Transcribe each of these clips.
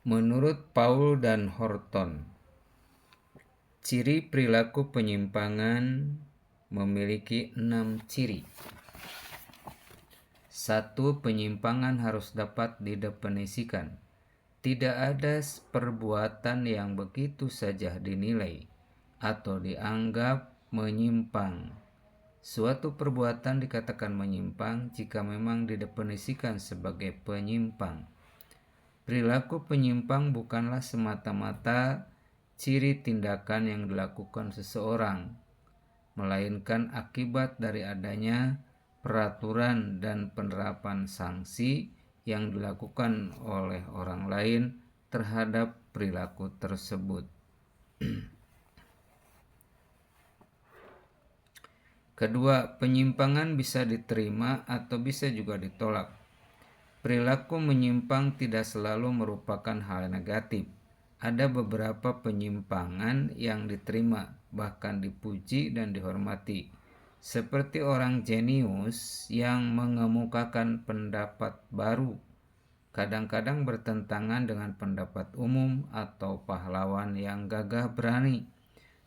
Menurut Paul dan Horton, ciri perilaku penyimpangan memiliki 6 ciri. 1. Penyimpangan harus dapat didefinisikan. Tidak ada perbuatan yang begitu saja dinilai atau dianggap menyimpang. Suatu perbuatan dikatakan menyimpang jika memang didefinisikan sebagai penyimpang. Perilaku penyimpang bukanlah semata-mata ciri tindakan yang dilakukan seseorang, melainkan akibat dari adanya peraturan dan penerapan sanksi yang dilakukan oleh orang lain terhadap perilaku tersebut. Kedua, penyimpangan bisa diterima atau bisa juga ditolak. Perilaku menyimpang tidak selalu merupakan hal negatif. Ada beberapa penyimpangan yang diterima, bahkan dipuji dan dihormati. Seperti orang jenius yang mengemukakan pendapat baru, kadang-kadang bertentangan dengan pendapat umum, atau pahlawan yang gagah berani,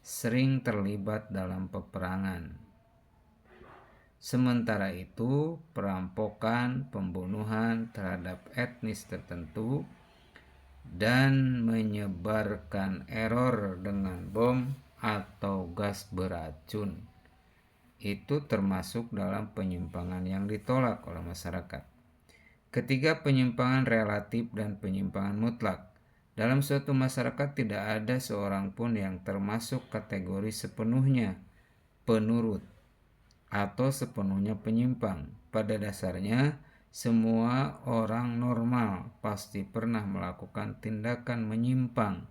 sering terlibat dalam peperangan. Sementara itu, perampokan, pembunuhan terhadap etnis tertentu, dan menyebarkan error dengan bom atau gas beracun itu termasuk dalam penyimpangan yang ditolak oleh masyarakat. Ketiga, penyimpangan relatif dan penyimpangan mutlak. Dalam suatu masyarakat tidak ada seorang pun yang termasuk kategori sepenuhnya penurut atau sepenuhnya penyimpang. Pada dasarnya, semua orang normal pasti pernah melakukan tindakan menyimpang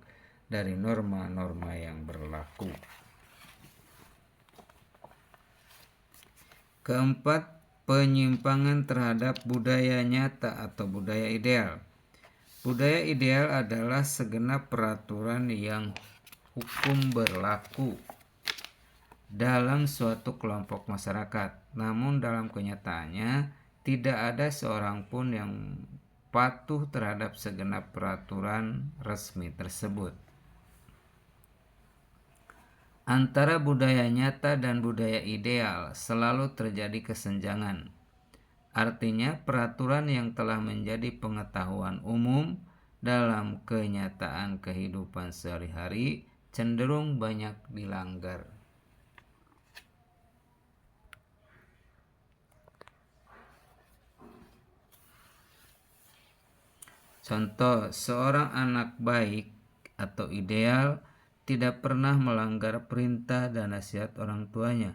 dari norma-norma yang berlaku. Keempat, penyimpangan terhadap budaya nyata atau budaya ideal. Budaya ideal adalah segenap peraturan yang hukum berlaku dalam suatu kelompok masyarakat. Namun dalam kenyataannya tidak ada seorang pun yang patuh terhadap segenap peraturan resmi tersebut. Antara budaya nyata dan budaya ideal selalu terjadi kesenjangan. Artinya peraturan yang telah menjadi pengetahuan umum dalam kenyataan kehidupan sehari-hari cenderung banyak dilanggar. Contoh, seorang anak baik atau ideal tidak pernah melanggar perintah dan nasihat orang tuanya.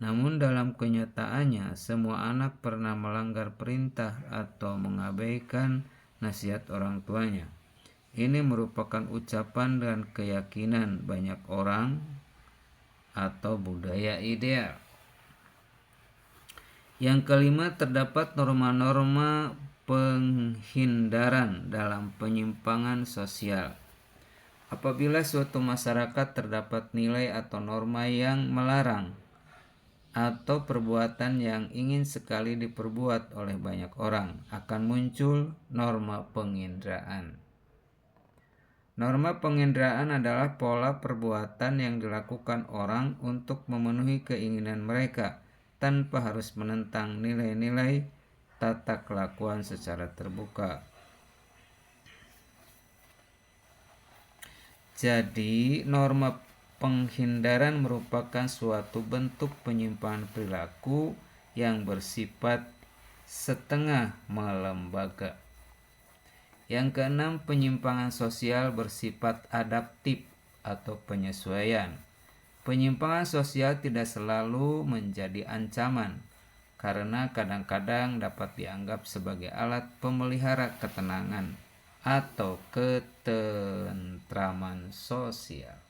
Namun dalam kenyataannya, semua anak pernah melanggar perintah atau mengabaikan nasihat orang tuanya. Ini merupakan ucapan dan keyakinan banyak orang atau budaya ideal. Yang kelima, terdapat norma-norma penghindaran dalam penyimpangan sosial. Apabila suatu masyarakat terdapat nilai atau norma yang melarang atau perbuatan yang ingin sekali diperbuat oleh banyak orang, akan muncul norma penghindaraan. Norma penghindaraan adalah pola perbuatan yang dilakukan orang untuk memenuhi keinginan mereka tanpa harus menentang nilai-nilai tata kelakuan secara terbuka. Jadi, norma penghindaran merupakan suatu bentuk penyimpangan perilaku yang bersifat setengah melembaga. Yang keenam, penyimpangan sosial bersifat adaptif atau penyesuaian. Penyimpangan sosial tidak selalu menjadi ancaman, karena kadang-kadang dapat dianggap sebagai alat pemelihara ketenangan atau ketentraman sosial.